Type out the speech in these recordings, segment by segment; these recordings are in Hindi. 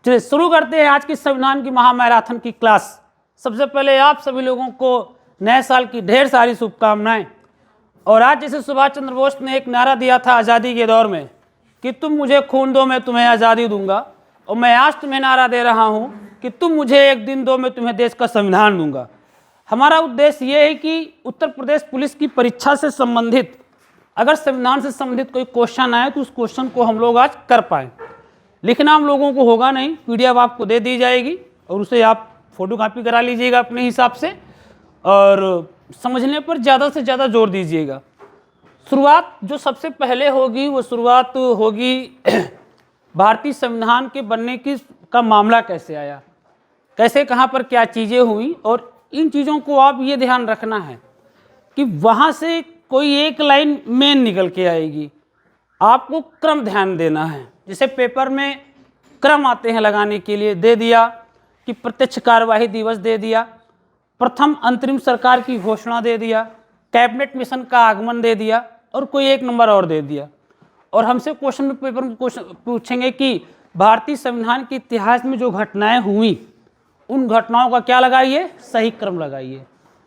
चलिए शुरू करते हैं आज की संविधान की महामैराथन की क्लास। सबसे पहले आप सभी लोगों को नए साल की ढेर सारी शुभकामनाएं। और आज जैसे सुभाष चंद्र बोस ने एक नारा दिया था आज़ादी के दौर में कि तुम मुझे खून दो मैं तुम्हें आज़ादी दूंगा, और मैं आज तुम्हें नारा दे रहा हूं कि तुम मुझे एक दिन दो मैं तुम्हें देश का संविधान दूंगा। हमारा उद्देश्य ये है कि उत्तर प्रदेश पुलिस की परीक्षा से संबंधित अगर संविधान से संबंधित कोई क्वेश्चन आए तो उस क्वेश्चन को हम लोग आज कर पाएँ। लिखना हम लोगों को होगा नहीं, पीडीएफ आपको दे दी जाएगी और उसे आप फोटो कॉपी करा लीजिएगा अपने हिसाब से, और समझने पर ज़्यादा से ज़्यादा जोर दीजिएगा। शुरुआत जो सबसे पहले होगी वो शुरुआत होगी भारतीय संविधान के बनने की का मामला कैसे आया, कैसे कहाँ पर क्या चीज़ें हुई, और इन चीज़ों को आप ये ध्यान रखना है कि वहाँ से कोई एक लाइन मेन निकल के आएगी, आपको क्रम ध्यान देना है। जैसे पेपर में क्रम आते हैं लगाने के लिए, दे दिया कि प्रत्यक्ष कार्यवाही दिवस दे दिया, प्रथम अंतरिम सरकार की घोषणा दे दिया, कैबिनेट मिशन का आगमन दे दिया, और कोई एक नंबर और दे दिया। और हमसे क्वेश्चन में पेपर में क्वेश्चन पूछेंगे कि भारतीय संविधान के इतिहास में जो घटनाएं हुई उन घटनाओं का क्या लगाइए, सही क्रम लगाइए।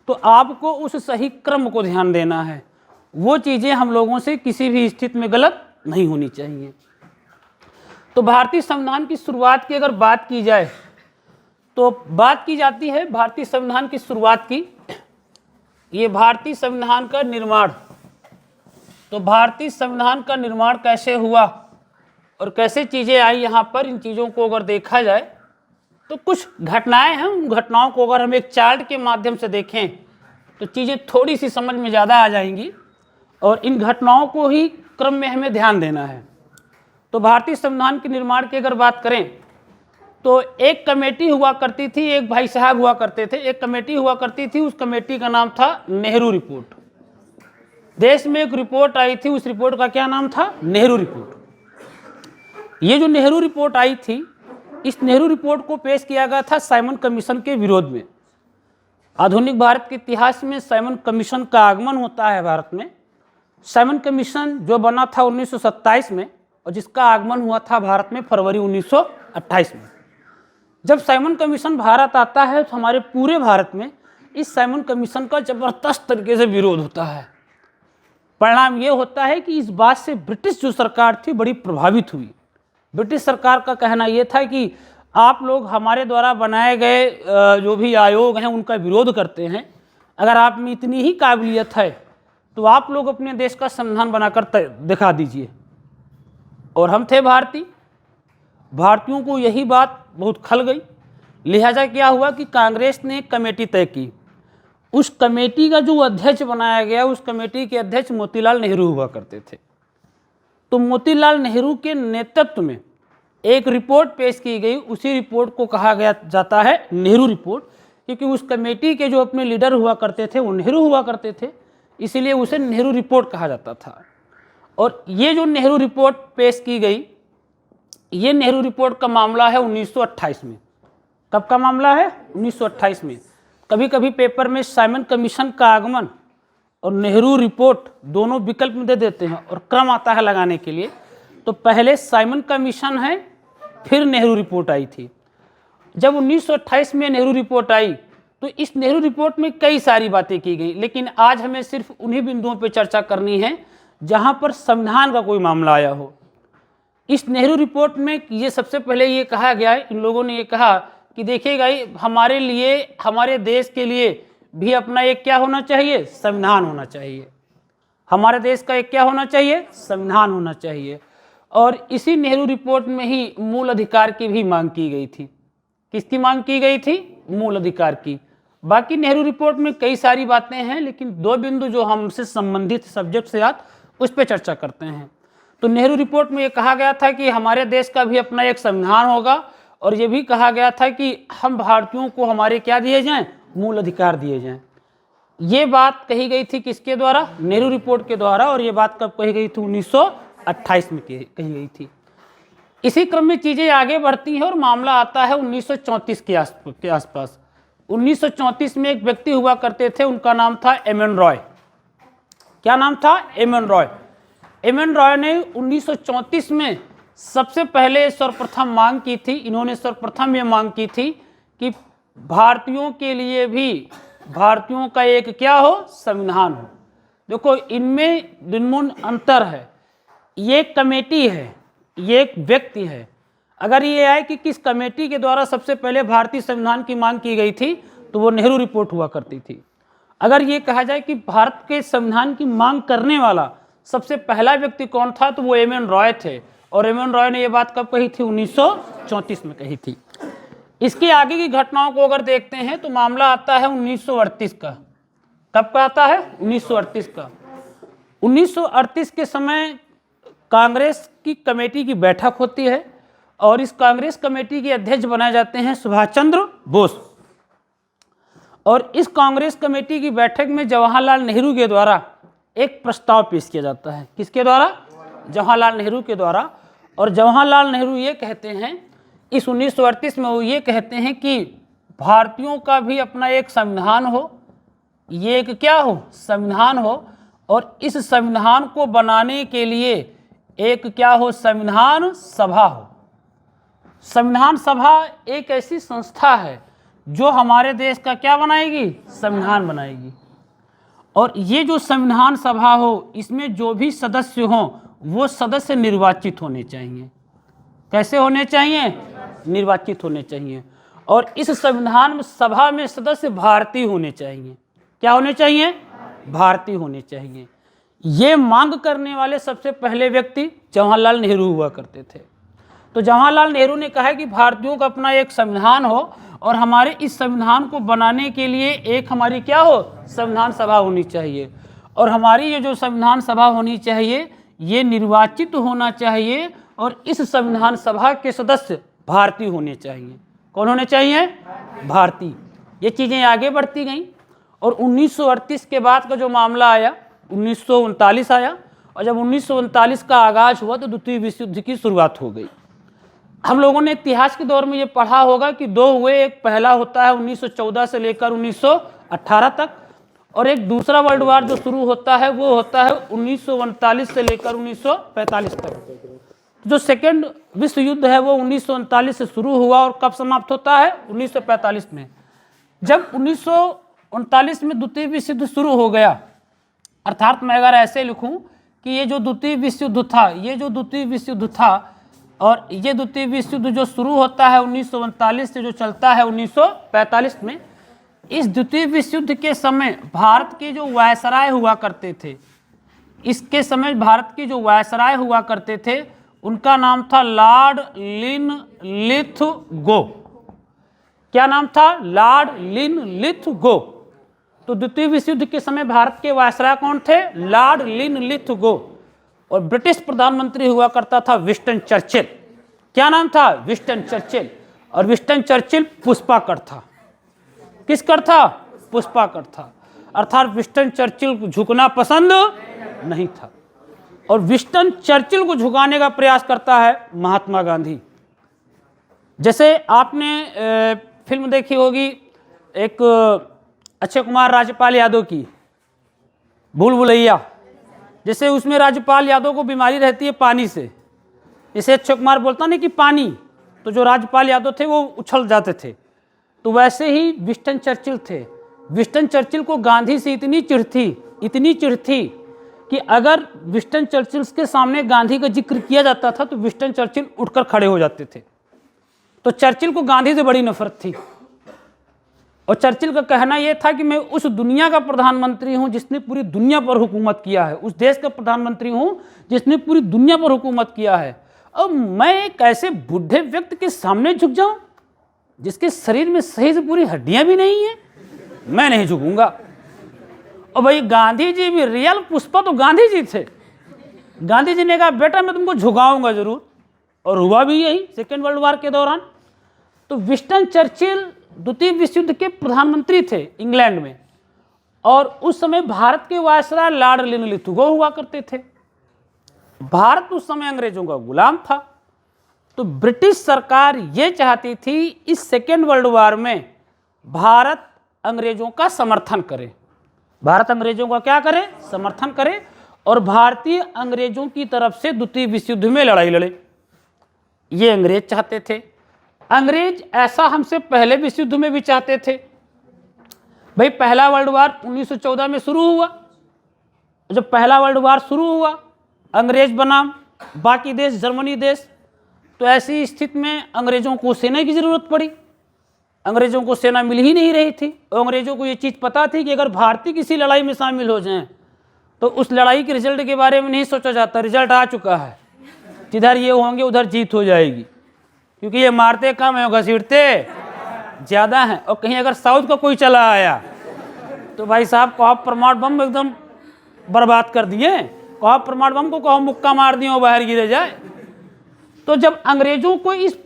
तो आपको उस सही क्रम को ध्यान देना है, वो चीज़ें हम लोगों से किसी भी स्थिति में गलत नहीं होनी चाहिए। तो भारतीय संविधान की शुरुआत की अगर बात की जाए तो बात की जाती है भारतीय संविधान की शुरुआत की, ये भारतीय संविधान का निर्माण। तो भारतीय संविधान का निर्माण कैसे हुआ और कैसे चीज़ें आई यहाँ पर, इन चीज़ों को अगर देखा जाए तो कुछ घटनाएं हैं, उन घटनाओं को अगर हम एक चार्ट के माध्यम से देखें तो चीज़ें थोड़ी सी समझ में ज़्यादा आ जाएंगी, और इन घटनाओं को ही क्रम में हमें ध्यान देना है। तो भारतीय संविधान के निर्माण की अगर बात करें तो एक कमेटी हुआ करती थी, एक भाई साहब हुआ करते थे, एक कमेटी हुआ करती थी, उस कमेटी का नाम था नेहरू रिपोर्ट। देश में एक रिपोर्ट आई थी, उस रिपोर्ट का क्या नाम था, नेहरू रिपोर्ट। ये जो नेहरू रिपोर्ट आई थी, इस नेहरू रिपोर्ट को पेश किया गया था साइमन कमीशन के विरोध में। आधुनिक भारत के इतिहास में साइमन कमीशन का आगमन होता है भारत में। साइमन कमीशन जो बना था 1927 में और जिसका आगमन हुआ था भारत में फरवरी 1928 में। जब साइमन कमीशन भारत आता है तो हमारे पूरे भारत में इस साइमन कमीशन का ज़बरदस्त तरीके से विरोध होता है। परिणाम ये होता है कि इस बात से ब्रिटिश जो सरकार थी बड़ी प्रभावित हुई। ब्रिटिश सरकार का कहना ये था कि आप लोग हमारे द्वारा बनाए गए जो भी आयोग हैं उनका विरोध करते हैं, अगर आप में इतनी ही काबिलियत है तो आप लोग अपने देश का संविधान बनाकर दिखा दीजिए। और हम थे भारतीय, भारतीयों को यही बात बहुत खल गई। लिहाजा क्या हुआ कि कांग्रेस ने एक कमेटी तय की। उस कमेटी का जो अध्यक्ष बनाया गया, उस कमेटी के अध्यक्ष मोतीलाल नेहरू हुआ करते थे। तो मोतीलाल नेहरू के नेतृत्व में एक रिपोर्ट पेश की गई, उसी रिपोर्ट को कहा गया जाता है नेहरू रिपोर्ट, क्योंकि उस कमेटी के जो अपने लीडर हुआ करते थे वो नेहरू हुआ करते थे, इसीलिए उसे नेहरू रिपोर्ट कहा जाता था। और ये जो नेहरू रिपोर्ट पेश की गई, ये नेहरू रिपोर्ट का मामला है 1928 में। कब का मामला है, 1928 में। कभी कभी पेपर में साइमन कमीशन का आगमन और नेहरू रिपोर्ट दोनों विकल्प में दे देते हैं और क्रम आता है लगाने के लिए। तो पहले साइमन कमीशन है, फिर नेहरू रिपोर्ट आई थी। जब 1928 में नेहरू रिपोर्ट आई तो इस नेहरू रिपोर्ट में कई सारी बातें की गई, लेकिन आज हमें सिर्फ उन्हीं बिंदुओं पर चर्चा करनी है जहाँ पर संविधान का कोई मामला आया हो। इस नेहरू रिपोर्ट में ये सबसे पहले ये कहा गया है, इन लोगों ने ये कहा कि देखिएगा हमारे लिए, हमारे देश के लिए भी अपना एक क्या होना चाहिए, संविधान होना चाहिए। हमारे देश का एक क्या होना चाहिए, संविधान होना चाहिए। और इसी नेहरू रिपोर्ट में ही मूल अधिकार की भी मांग की गई थी। किसकी मांग की गई थी, मूल अधिकार की। बाकी नेहरू रिपोर्ट में कई सारी बातें हैं, लेकिन दो बिंदु जो हमसे संबंधित सब्जेक्ट से याद उस पर चर्चा करते हैं। तो नेहरू रिपोर्ट में ये कहा गया था कि हमारे देश का भी अपना एक संविधान होगा, और ये भी कहा गया था कि हम भारतीयों को हमारे क्या दिए जाएं, मूल अधिकार दिए जाएं। ये बात कही गई थी किसके द्वारा, नेहरू रिपोर्ट के द्वारा। और ये बात कब कही गई थी, 1928 में कही गई थी। इसी क्रम में चीज़ें आगे बढ़ती हैं और मामला आता है 1934 के आसपास। 1934 में एक व्यक्ति हुआ करते थे, उनका नाम था एम.एन. रॉय। क्या नाम था, एम.एन. रॉय। एम.एन. रॉय ने 1934 में सबसे पहले सर्वप्रथम मांग की थी, इन्होंने सर्वप्रथम ये मांग की थी कि भारतीयों के लिए भी भारतीयों का एक क्या हो, संविधान हो। देखो इनमें दिनमूल अंतर है, ये एक कमेटी है, ये एक व्यक्ति है। अगर ये आए कि किस कमेटी के द्वारा सबसे पहले भारतीय संविधान की मांग की गई थी तो वो नेहरू रिपोर्ट हुआ करती थी। अगर ये कहा जाए कि भारत के संविधान की मांग करने वाला सबसे पहला व्यक्ति कौन था तो वो एम.एन. रॉय थे। और एम.एन. रॉय ने ये बात कब कही थी, 1934 में कही थी। इसके आगे की घटनाओं को अगर देखते हैं तो मामला आता है 1938 का। कब का आता है, 1938 का। 1938 के समय कांग्रेस की कमेटी की बैठक होती है और इस कांग्रेस कमेटी के अध्यक्ष बनाए जाते हैं सुभाष चंद्र बोस। और इस कांग्रेस कमेटी की बैठक में जवाहरलाल नेहरू के द्वारा एक प्रस्ताव पेश किया जाता है। किसके द्वारा, जवाहरलाल नेहरू के द्वारा। और जवाहरलाल नेहरू ये कहते हैं इस 1938 में, वो ये कहते हैं कि भारतीयों का भी अपना एक संविधान हो, ये एक क्या हो, संविधान हो। और इस संविधान को बनाने के लिए एक क्या हो, संविधान सभा हो। संविधान सभा एक ऐसी संस्था है जो हमारे देश का क्या बनाएगी, संविधान बनाएगी। और ये जो संविधान सभा हो इसमें जो भी सदस्य हों वो सदस्य निर्वाचित होने चाहिए। कैसे होने चाहिए, निर्वाचित होने चाहिए। और इस संविधान सभा में सदस्य भारतीय होने चाहिए। क्या होने चाहिए, भारतीय होने चाहिए। ये मांग करने वाले सबसे पहले व्यक्ति जवाहरलाल नेहरू हुआ करते थे। तो जवाहरलाल नेहरू ने कहा कि भारतीयों का अपना एक संविधान हो और हमारे इस संविधान को बनाने के लिए एक हमारी क्या हो, संविधान सभा होनी चाहिए। और हमारी ये जो संविधान सभा होनी चाहिए ये निर्वाचित होना चाहिए और इस संविधान सभा के सदस्य भारतीय होने चाहिए। कौन होने चाहिए, भारतीय। ये चीज़ें आगे बढ़ती गईं और 1938 के बाद का जो मामला आया 1939 आया। और जब 1939 का आगाज हुआ तो द्वितीय विश्व युद्ध की शुरुआत हो गई। हम लोगों ने इतिहास के दौर में ये पढ़ा होगा कि दो हुए, एक पहला होता है 1914 से लेकर 1918 तक और एक दूसरा वर्ल्ड वार जो शुरू होता है वो होता है 1939 से लेकर 1945 तक। जो सेकेंड विश्व युद्ध है वो 1939 से शुरू हुआ और कब समाप्त होता है, 1945 में। जब 1939 में द्वितीय विश्व युद्ध शुरू हो गया, अर्थात मैं अगर ऐसे लिखूं कि ये जो द्वितीय विश्व युद्ध था, ये जो द्वितीय विश्व युद्ध था और ये द्वितीय विश्व युद्ध जो शुरू होता है 1939 से जो चलता है 1945 में, इस द्वितीय विश्व युद्ध के समय भारत के जो वायसराय हुआ करते थे, इसके समय भारत के जो वायसराय हुआ करते थे उनका नाम था लॉर्ड लिनलिथगो। क्या नाम था, लॉर्ड लिनलिथगो। तो द्वितीय विश्व युद्ध के समय भारत के वायसराय कौन थे, लॉर्ड लिनलिथगो। और ब्रिटिश प्रधानमंत्री हुआ करता था विंस्टन चर्चिल। क्या नाम था, विंस्टन चर्चिल। और विंस्टन चर्चिल पुष्पाकर था। किस कर था, पुष्पाकर था। अर्थात विंस्टन चर्चिल को झुकना पसंद नहीं था और विंस्टन चर्चिल को झुकाने का प्रयास करता है महात्मा गांधी। जैसे आपने फिल्म देखी होगी एक अक्षय कुमार राज्यपाल यादव की, भूल भुलैया। जैसे उसमें राज्यपाल यादव को बीमारी रहती है पानी से, जैसे अक्षय कुमार बोलता नहीं कि पानी, तो जो राज्यपाल यादव थे वो उछल जाते थे। तो वैसे ही विंस्टन चर्चिल थे। विंस्टन चर्चिल को गांधी से इतनी चिढ़ थी कि अगर विंस्टन चर्चिल के सामने गांधी का जिक्र किया जाता था तो विंस्टन चर्चिल उठकर खड़े हो जाते थे। तो चर्चिल को गांधी से बड़ी नफरत थी और चर्चिल का कहना यह था कि मैं उस दुनिया का प्रधानमंत्री हूं जिसने पूरी दुनिया पर हुकूमत किया है, उस देश का प्रधानमंत्री हूं जिसने पूरी दुनिया पर हुकूमत किया है। अब मैं एक ऐसे बुढ़े व्यक्ति के सामने झुक जाऊं जिसके शरीर में सही से पूरी हड्डियां भी नहीं है, मैं नहीं झुकूंगा। और भाई गांधी जी भी रियल पुष्पा तो गांधी जी थे। गांधी जी ने कहा बेटा मैं तुमको झुकाऊंगा जरूर, और हुआ भी यही सेकेंड वर्ल्ड वार के दौरान। तो विंस्टन चर्चिल द्वितीय विश्व युद्ध के प्रधानमंत्री थे इंग्लैंड में और उस समय भारत के वायसराय लॉर्ड लिनलिथगो हुआ करते थे। भारत उस समय अंग्रेजों का गुलाम था। तो ब्रिटिश सरकार ये चाहती थी इस सेकेंड वर्ल्ड वार में भारत अंग्रेजों का समर्थन करे, भारत अंग्रेजों का क्या करे, समर्थन करे और भारतीय अंग्रेजों की तरफ से द्वितीय विश्व युद्ध में लड़ाई लड़े। ये अंग्रेज चाहते थे। अंग्रेज ऐसा हमसे पहले विश्व युद्ध में भी चाहते थे। भाई पहला वर्ल्ड वार 1914 में शुरू हुआ। जब पहला वर्ल्ड वार शुरू हुआ, अंग्रेज बनाम बाकी देश, जर्मनी देश, तो ऐसी स्थिति में अंग्रेजों को सेना की ज़रूरत पड़ी। अंग्रेजों को सेना मिल ही नहीं रही थी। और अंग्रेजों को ये चीज़ पता थी कि अगर भारतीय किसी लड़ाई में शामिल हो जाएं तो उस लड़ाई के रिजल्ट के बारे में नहीं सोचा जाता। रिजल्ट आ चुका है, जिधर ये होंगे उधर जीत हो जाएगी, क्योंकि ये मारते कम है, घसीटते ज़्यादा हैं। और कहीं अगर साउथ का कोई चला आया तो भाई साहब कहो परमाणु बम एकदम बर्बाद कर दिए, कहो परमाणु बम को कहो मुक्का मार दिए और बाहर गिरे जाए। तो जब अंग्रेजों को इस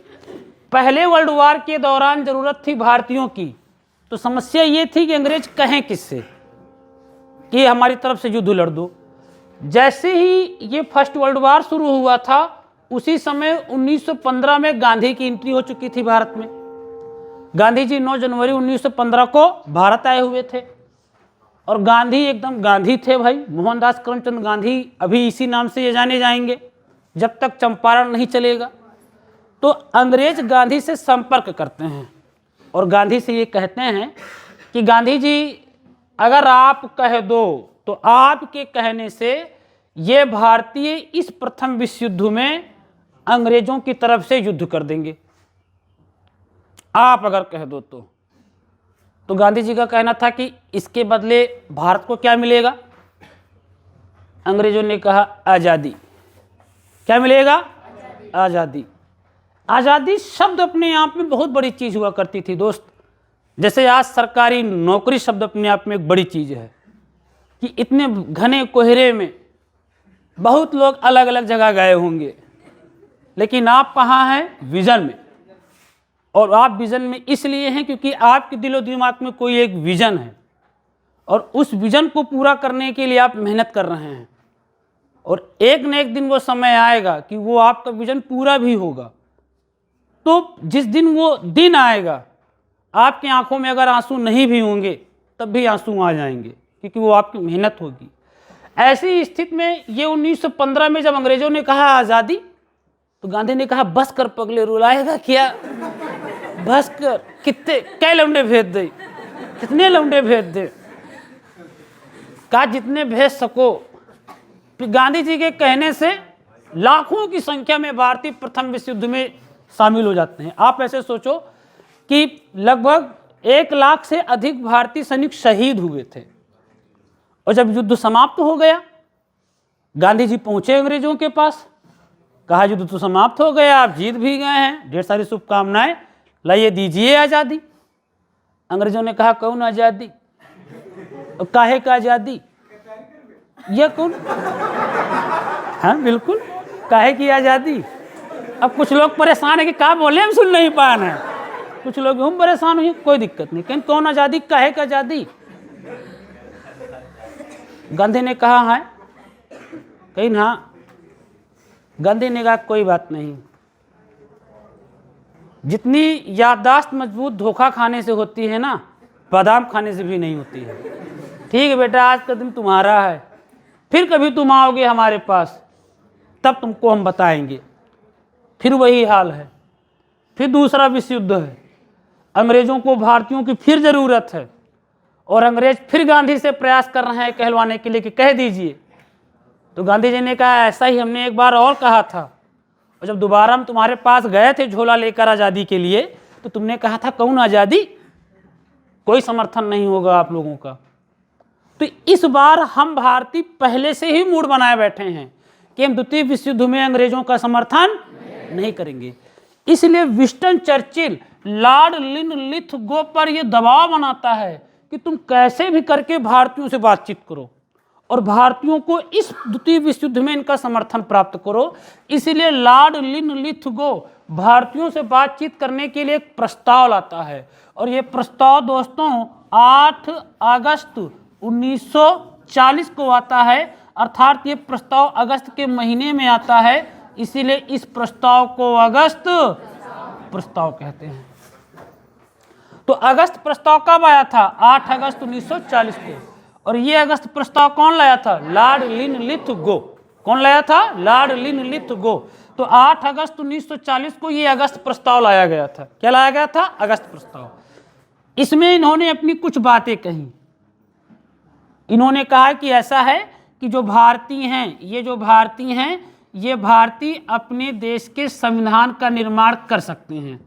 पहले वर्ल्ड वार के दौरान ज़रूरत थी भारतीयों की, तो समस्या ये थी कि अंग्रेज कहें किससे कि हमारी तरफ से युद्ध लड़ दो। जैसे ही ये फर्स्ट वर्ल्ड वार शुरू हुआ था, उसी समय 1915 में गांधी की एंट्री हो चुकी थी भारत में। गांधी जी 9 जनवरी 1915 को भारत आए हुए थे। और गांधी एकदम गांधी थे भाई, मोहनदास करमचंद गांधी अभी इसी नाम से ये जाने जाएंगे जब तक चंपारण नहीं चलेगा। तो अंग्रेज गांधी से संपर्क करते हैं और गांधी से ये कहते हैं कि गांधी जी अगर आप कह दो तो आपके कहने से ये भारतीय इस प्रथम विश्व युद्ध में अंग्रेजों की तरफ से युद्ध कर देंगे, आप अगर कह दो तो गांधी जी का कहना था कि इसके बदले भारत को क्या मिलेगा। अंग्रेजों ने कहा आज़ादी। क्या मिलेगा? आज़ादी। आज़ादी शब्द अपने आप में बहुत बड़ी चीज़ हुआ करती थी दोस्त। जैसे आज सरकारी नौकरी शब्द अपने आप में एक बड़ी चीज़ है कि इतने घने कोहरे में बहुत लोग अलग अलग जगह गए होंगे, लेकिन आप कहाँ हैं? विज़न में। और आप विज़न में इसलिए हैं क्योंकि आपके दिलो दिमाग में कोई एक विज़न है और उस विज़न को पूरा करने के लिए आप मेहनत कर रहे हैं। और एक न एक दिन वो समय आएगा कि वो आपका विज़न पूरा भी होगा। तो जिस दिन वो दिन आएगा, आपकी आंखों में अगर आंसू नहीं भी होंगे तब भी आंसू आ जाएंगे, क्योंकि वो आपकी मेहनत होगी। ऐसी स्थिति में ये 1915 में जब अंग्रेजों ने कहा आज़ादी, तो गांधी ने कहा बस कर पगले, रुलाएगा क्या, बस कर। कितने कै लौंडे भेज दे, कितने लौंडे भेज दे, कहा जितने भेज सको। फिर गांधी जी के कहने से लाखों की संख्या में भारतीय प्रथम विश्व युद्ध में शामिल हो जाते हैं। आप ऐसे सोचो कि लगभग 1 लाख से अधिक भारतीय सैनिक शहीद हुए थे। और जब युद्ध समाप्त हो गया, गांधी जी पहुंचे अंग्रेजों के पास, कहा युद्ध तो समाप्त हो गया, आप जीत भी गए हैं, ढेर सारी शुभकामनाएं, लाइए दीजिए आज़ादी। अंग्रेजों ने कहा कौन आज़ादी? काहे का आज़ादी? यह कौन? हाँ बिल्कुल, काहे की आज़ादी। अब कुछ लोग परेशान है कि क्या बोले, हम सुन नहीं पा रहे हैं। कुछ लोग हम परेशान हुए, कोई दिक्कत नहीं, कहीं कौन आज़ादी, काहे का आज़ादी? गांधी ने कहा है, कहीं ना। गांधी ने कहा कोई बात नहीं, जितनी याददाश्त मजबूत धोखा खाने से होती है ना, बादाम खाने से भी नहीं होती है। ठीक है बेटा, आज का दिन तुम्हारा है, फिर कभी तुम आओगे हमारे पास तब तुमको हम बताएंगे। फिर वही हाल है, फिर दूसरा विश्व युद्ध है, अंग्रेजों को भारतीयों की फिर ज़रूरत है और अंग्रेज फिर गांधी से प्रयास कर रहे हैं कहलवाने के लिए कि कह दीजिए। तो गांधी जी ने कहा ऐसा ही हमने एक बार और कहा था, और जब दोबारा हम तुम्हारे पास गए थे झोला लेकर आज़ादी के लिए, तो तुमने कहा था कौन आज़ादी, कोई समर्थन नहीं होगा आप लोगों का। तो इस बार हम भारतीय पहले से ही मूड बनाए बैठे हैं कि हम द्वितीय विश्व युद्ध में अंग्रेजों का समर्थन नहीं करेंगे। इसलिए विंस्टन चर्चिल लॉर्ड लिनलिथगो पर यह दबाव बनाता है कि तुम कैसे भी करके भारतीयों से बातचीत करो और भारतीयों को इस द्वितीय विश्व युद्ध में इनका समर्थन प्राप्त करो। इसलिए लॉर्ड लिनलिथगो भारतीयों से बातचीत करने के लिए एक प्रस्ताव लाता है, और ये प्रस्ताव दोस्तों 8 अगस्त 1940 को आता है, अर्थात ये प्रस्ताव अगस्त के महीने में आता है, इसीलिए इस प्रस्ताव को अगस्त प्रस्ताव कहते हैं। तो अगस्त प्रस्ताव कब आया था? 8 अगस्त 1940 को। और ये अगस्त प्रस्ताव कौन लाया था? Lord Linlithgow. कौन लाया था? Lord Linlithgow. तो 8 अगस्त 1940 को ये अगस्त प्रस्ताव लाया गया था। क्या लाया गया था? अगस्त प्रस्ताव। इसमें इन्होंने अपनी कुछ बातें कही। इन्होंने कहा कि ऐसा है कि जो भारतीय हैं, ये भारतीय अपने देश के संविधान का निर्माण कर सकते हैं।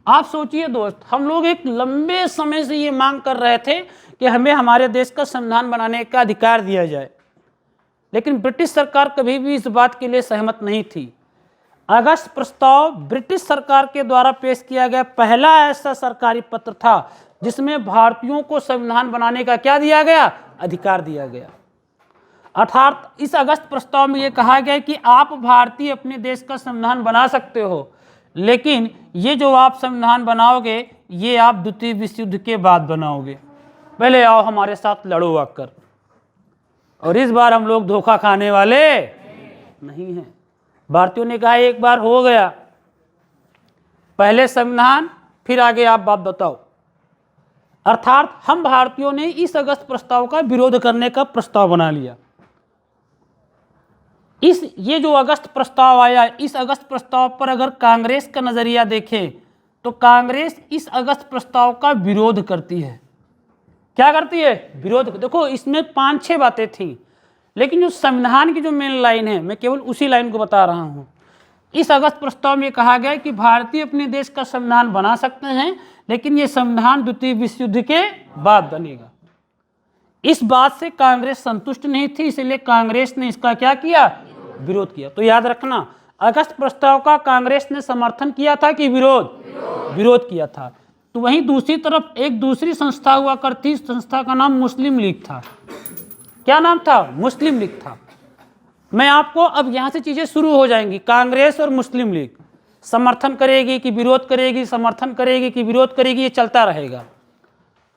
आप सोचिए दोस्त, हम लोग एक लंबे समय से ये मांग कर रहे थे कि हमें हमारे देश का संविधान बनाने का अधिकार दिया जाए, लेकिन ब्रिटिश सरकार कभी भी इस बात के लिए सहमत नहीं थी। अगस्त प्रस्ताव ब्रिटिश सरकार के द्वारा पेश किया गया पहला ऐसा सरकारी पत्र था जिसमें भारतीयों को संविधान बनाने का क्या दिया गया? अधिकार दिया गया। अर्थात इस अगस्त प्रस्ताव में यह कहा गया कि आप भारतीय अपने देश का संविधान बना सकते हो, लेकिन ये जो आप संविधान बनाओगे ये आप द्वितीय विश्व युद्ध के बाद बनाओगे। पहले आओ हमारे साथ लड़ो आकर। और इस बार हम लोग धोखा खाने वाले नहीं हैं। भारतीयों ने कहा एक बार हो गया, पहले संविधान फिर आगे आप बात बताओ। अर्थात हम भारतीयों ने इस अगस्त प्रस्ताव का विरोध करने का प्रस्ताव बना लिया। ये जो अगस्त प्रस्ताव आया, इस अगस्त प्रस्ताव पर अगर कांग्रेस का नजरिया देखें तो कांग्रेस इस अगस्त प्रस्ताव का विरोध करती है। क्या करती है? विरोध। देखो इसमें 5-6 बातें थी, लेकिन जो संविधान की जो मेन लाइन है, मैं केवल उसी लाइन को बता रहा हूं। इस अगस्त प्रस्ताव में कहा गया कि भारतीय अपने देश का संविधान बना सकते हैं, लेकिन ये संविधान द्वितीय विश्व युद्ध के बाद बनेगा। इस बात से कांग्रेस संतुष्ट नहीं थी, इसलिए कांग्रेस ने इसका क्या किया? विरोध किया। तो याद रखना, अगस्त प्रस्ताव का कांग्रेस ने समर्थन किया था कि विरोध किया था। तो वहीं दूसरी तरफ एक दूसरी संस्था हुआ करती, संस्था का नाम मुस्लिम लीग था। क्या नाम था? मुस्लिम लीग था। मैं आपको अब यहाँ से चीजें शुरू हो जाएंगी। कांग्रेस और मुस्लिम लीग समर्थन करेगी कि विरोध करेगी, समर्थन करेगी कि विरोध करेगी, ये चलता रहेगा।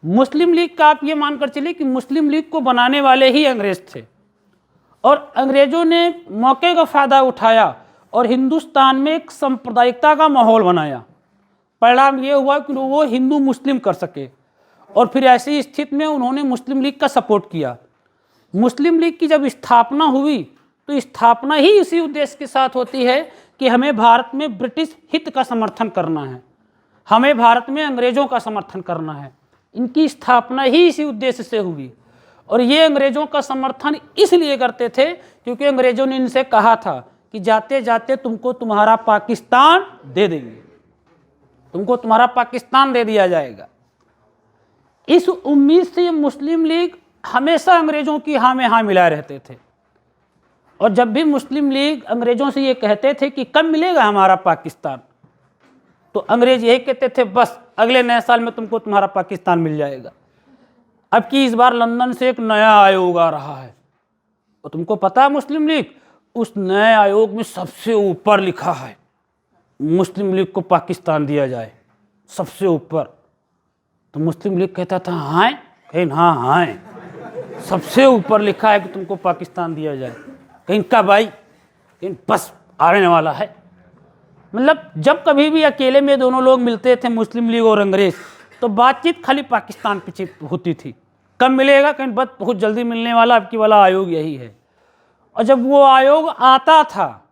मुस्लिम लीग का आप ये मानकर चलिए कि मुस्लिम लीग को बनाने वाले ही अंग्रेज थे, और अंग्रेजों ने मौके का फायदा उठाया और हिंदुस्तान में एक सांप्रदायिकता का माहौल बनाया। परिणाम ये हुआ कि वो हिंदू मुस्लिम कर सके, और फिर ऐसी स्थिति में उन्होंने मुस्लिम लीग का सपोर्ट किया। मुस्लिम लीग की जब स्थापना हुई तो स्थापना ही इसी उद्देश्य के साथ होती है कि हमें भारत में ब्रिटिश हित का समर्थन करना है, हमें भारत में अंग्रेजों का समर्थन करना है। इनकी स्थापना ही इसी उद्देश्य से हुई, और ये अंग्रेजों का समर्थन इसलिए करते थे क्योंकि अंग्रेजों ने इनसे कहा था कि जाते जाते तुमको तुम्हारा पाकिस्तान दे देंगे, तुमको तुम्हारा पाकिस्तान दे दिया जाएगा। इस उम्मीद से मुस्लिम लीग हमेशा अंग्रेजों की हाँ में हाँ मिलाए रहते थे, और जब भी मुस्लिम लीग अंग्रेजों से ये कहते थे कि कब मिलेगा हमारा पाकिस्तान, तो अंग्रेज यही कहते थे बस अगले नए साल में तुमको तुम्हारा पाकिस्तान मिल जाएगा। अब की इस बार लंदन से एक नया आयोग आ रहा है, और तुमको पता है मुस्लिम लीग उस नए आयोग में सबसे ऊपर लिखा है मुस्लिम लीग को पाकिस्तान दिया जाए, सबसे ऊपर। तो मुस्लिम लीग कहता था हाँ, कहीं हाँ, सबसे ऊपर लिखा है कि तुमको पाकिस्तान दिया जाए। कहीं कब आई? कहीं बस आने वाला है। मतलब जब कभी भी अकेले में दोनों लोग मिलते थे, मुस्लिम लीग और अंग्रेज, तो बातचीत खाली पाकिस्तान पीछे होती थी। कब मिलेगा? कहीं बस बहुत जल्दी मिलने वाला, अब की वाला आयोग यही है। और जब वो आयोग आता था,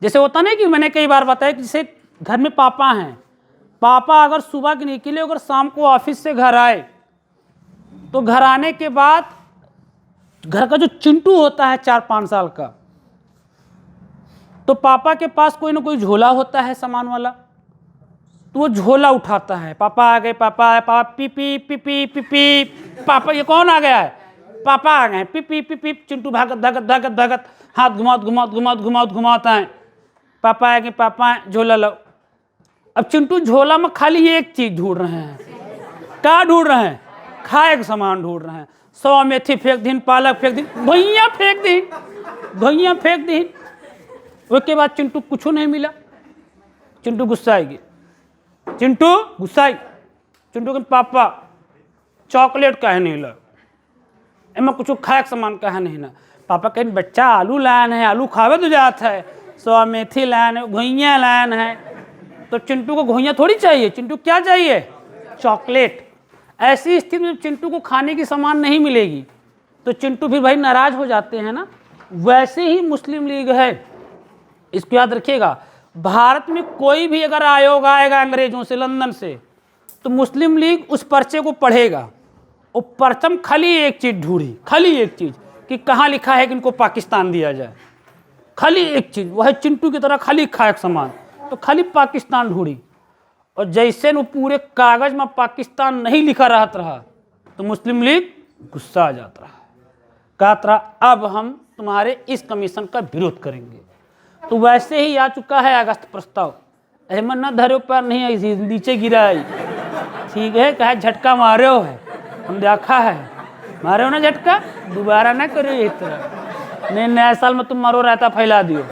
जैसे होता नहीं कि मैंने कई बार बताया कि जैसे घर में पापा हैं, पापा अगर सुबह के निकले, अगर शाम को ऑफिस से घर आए, तो घर आने के बाद घर का जो चिंटू होता है 4-5 साल का, तो पापा के पास कोई ना कोई झोला होता है सामान वाला, तो वो झोला उठाता है। पापा आ गए, पापा आए, पापा P P P P P P, पापा ये कौन आ गया है? पापा आ गए, P P P P. Chintu भागत भागत भागत भागत हाथ घुमाता है। पापा आ गए, पापा झोला लो। अब चिंटू झोला में खाली एक चीज ढूंढ रहे हैं। क्या ढूंढ रहे हैं? खाए का सामान ढूंढ रहे हैं। 100 मेथी फेंक दिन, पालक फेंक दिन, धोइया फेंक दी। उसके बाद चिंटू कुछ नहीं मिला। चिंटू गुस्साएगी, चिंटू के पापा चॉकलेट काहे नहीं ला, एमा कुछ खाए का सामान काहे नहीं ना। पापा कहें बच्चा आलू लान है, आलू खावे तो जात है, 100 मेथी लान है, घोइया लान है। तो चिंटू को घोइया थोड़ी चाहिए, चिंटू क्या चाहिए? चॉकलेट। ऐसी स्थिति में चिंटू को खाने की सामान नहीं मिलेगी तो चिंटू फिर भाई नाराज हो जाते हैं ना, वैसे ही मुस्लिम लीग है, इसको याद रखिएगा। भारत में कोई भी अगर आयोग आएगा अंग्रेजों से, लंदन से, तो मुस्लिम लीग उस पर्चे को पढ़ेगा और प्रथम खाली एक चीज़ ढूंढी, खाली एक चीज़, कि कहाँ लिखा है कि इनको पाकिस्तान दिया जाए। खाली एक चीज़, वह चिंटू की तरह खाली खाए सामान, तो खाली पाकिस्तान ढूंढी। और जैसे वो पूरे कागज में पाकिस्तान नहीं लिखा रहता रहा, तो मुस्लिम लीग गुस्सा आ जाता रहा, कहता रहा अब हम तुम्हारे इस कमीशन का विरोध करेंगे। तो वैसे ही आ चुका है अगस्त प्रस्ताव। अहमद न धरे पर नहीं आई, नीचे गिरा आई, ठीक है, कहे झटका मारे हो है, हम देखा है, मारे हो ना झटका, दोबारा ना करो इस तरह, नहीं नया साल में तुम मारो रायता फैला दियो।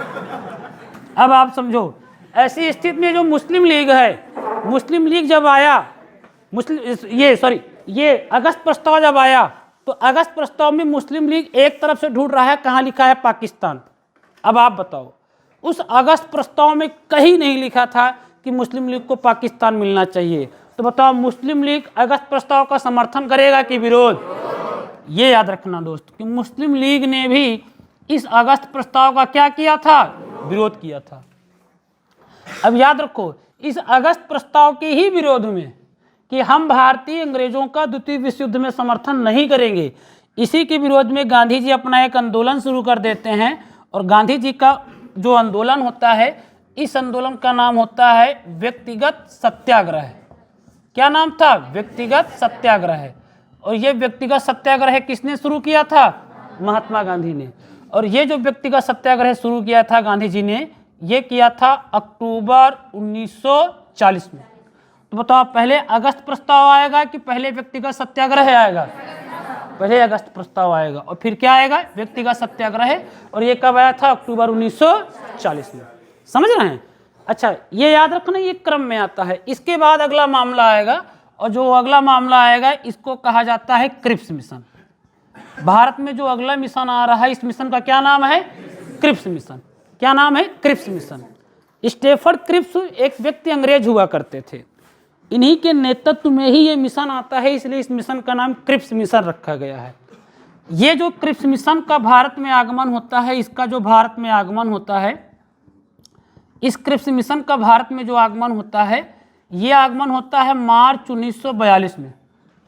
अब आप समझो, ऐसी स्थिति में जो मुस्लिम लीग है, मुस्लिम लीग जब आया, ये अगस्त प्रस्ताव जब आया, तो अगस्त प्रस्ताव में मुस्लिम लीग एक तरफ से ढूंढ रहा है कहाँ लिखा है पाकिस्तान। अब आप बताओ, उस अगस्त प्रस्ताव में कहीं नहीं लिखा था कि मुस्लिम लीग को पाकिस्तान मिलना चाहिए। तो बताओ मुस्लिम लीग अगस्त प्रस्ताव का समर्थन करेगा कि विरोध? ये याद रखना दोस्त कि मुस्लिम लीग ने भी इस अगस्त प्रस्ताव का क्या किया था? विरोध किया था। अब याद रखो, इस अगस्त प्रस्ताव के ही विरोध में कि हम भारतीय अंग्रेजों का द्वितीय विश्व युद्ध में समर्थन नहीं करेंगे, इसी के विरोध में गांधी जी अपना एक आंदोलन शुरू कर देते हैं। और गांधी जी का जो आंदोलन होता है, इस आंदोलन का नाम होता है व्यक्तिगत सत्याग्रह। क्या नाम था? व्यक्तिगत सत्याग्रह। और ये व्यक्तिगत सत्याग्रह किसने शुरू किया था? महात्मा गांधी ने। और ये जो व्यक्तिगत सत्याग्रह शुरू किया था गांधी जी ने, ये किया था अक्टूबर 1940 में। तो बताओ पहले अगस्त प्रस्ताव आएगा कि पहले व्यक्तिगत सत्याग्रह आएगा? पहले अगस्त प्रस्ताव आएगा और फिर क्या आएगा? व्यक्तिगत सत्याग्रह। और ये कब आया था? अक्टूबर 1940 में। समझ रहे हैं? अच्छा, ये याद रखना, ये क्रम में आता है। इसके बाद अगला मामला आएगा, और जो अगला मामला आएगा इसको कहा जाता है क्रिप्स मिशन। भारत में जो अगला मिशन आ रहा है, इस मिशन का क्या नाम है? Cripps mission. क्या नाम है? Cripps mission. स्टेफर्ड क्रिप्स एक व्यक्ति अंग्रेज हुआ करते थे, इन्हीं के नेतृत्व में ही ये मिशन आता है, इसलिए इस मिशन का नाम क्रिप्स मिशन रखा गया है। ये जो क्रिप्स मिशन का भारत में आगमन होता है, इसका जो भारत में आगमन होता है, इस क्रिप्स मिशन का भारत में जो आगमन होता है, ये आगमन होता है मार्च 1942 में।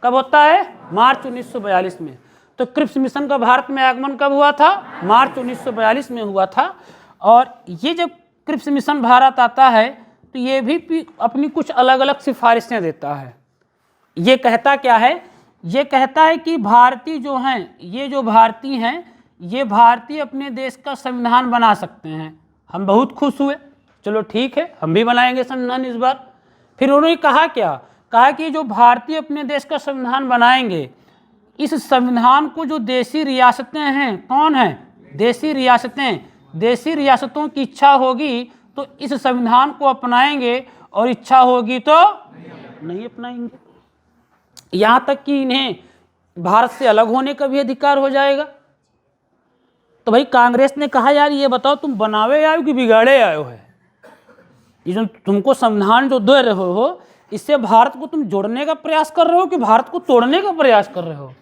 कब होता है? मार्च 1942 में। तो क्रिप्स मिशन का भारत में आगमन कब हुआ था? मार्च 1942 में हुआ था। और ये जब क्रिप्स मिशन भारत आता है, तो ये भी अपनी कुछ अलग अलग सिफारिशें देता है। ये कहता क्या है? ये कहता है कि भारतीय जो हैं, ये जो भारतीय हैं, ये भारतीय अपने देश का संविधान बना सकते हैं। हम बहुत खुश हुए, चलो ठीक है, हम भी बनाएंगे संविधान इस बार। फिर उन्होंने कहा क्या? कहा कि जो भारतीय अपने देश का संविधान बनाएंगे, इस संविधान को जो देशी रियासतें हैं, कौन हैं? देशी रियासतें, देशी रियासतों की इच्छा होगी तो इस संविधान को अपनाएंगे, और इच्छा होगी तो नहीं अपनाएंगे। यहाँ तक कि इन्हें भारत से अलग होने का भी अधिकार हो जाएगा। तो भाई कांग्रेस ने कहा यार ये बताओ, तुम बनावे आयो कि बिगाड़े आयो है? ये जो तुमको संविधान जो दे रहे हो, इससे भारत को तुम जोड़ने का प्रयास कर रहे हो कि भारत को तोड़ने का प्रयास कर रहे हो?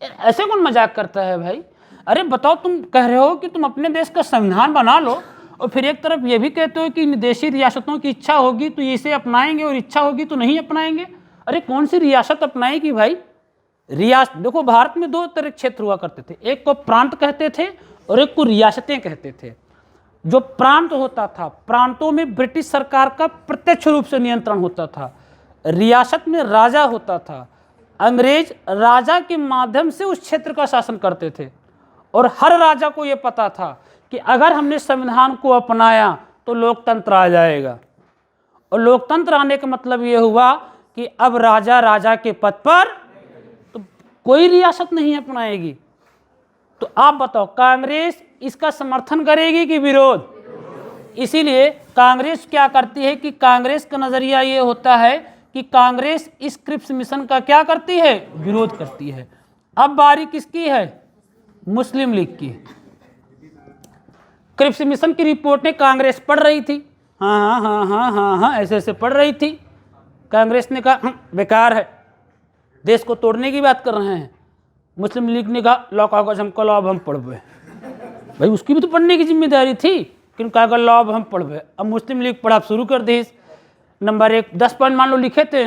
ऐसे कौन मजाक करता है भाई? अरे बताओ, तुम कह रहे हो कि तुम अपने देश का संविधान बना लो, और फिर एक तरफ ये भी कहते हो कि देशी रियासतों की इच्छा होगी तो इसे अपनाएंगे और इच्छा होगी तो नहीं अपनाएंगे। अरे कौन सी रियासत अपनाएगी भाई? देखो, भारत में दो तरह के क्षेत्र हुआ करते थे, एक को प्रांत कहते थे और एक को रियासतें कहते थे। जो प्रांत होता था, प्रांतों में ब्रिटिश सरकार का प्रत्यक्ष रूप से नियंत्रण होता था। रियासत में राजा होता था, अंग्रेज राजा के माध्यम से उस क्षेत्र का शासन करते थे। और हर राजा को ये पता था कि अगर हमने संविधान को अपनाया तो लोकतंत्र आ जाएगा, और लोकतंत्र आने का मतलब ये हुआ कि अब राजा के पद पर, तो कोई रियासत नहीं अपनाएगी। तो आप बताओ, कांग्रेस इसका समर्थन करेगी कि विरोध? इसीलिए कांग्रेस क्या करती है कि कांग्रेस का नजरिया ये होता है कि कांग्रेस इस क्रिप्स मिशन का क्या करती है? विरोध करती है। अब बारी किसकी है? मुस्लिम लीग की। क्रिप्स मिशन की रिपोर्टें कांग्रेस पढ़ रही थी, हाँ ऐसे ऐसे पढ़ रही थी। कांग्रेस ने कहा बेकार है, देश को तोड़ने की बात कर रहे हैं। मुस्लिम लीग ने कहा लो कागज हमको लो, अब हम पढ़बे। भाई उसकी भी तो पढ़ने की जिम्मेदारी थी, लेकिन कहा लो अब हम पढ़वे। अब मुस्लिम लीग पढ़ा शुरू कर दी। नंबर 1 10 पॉइंट मान लो लिखे थे,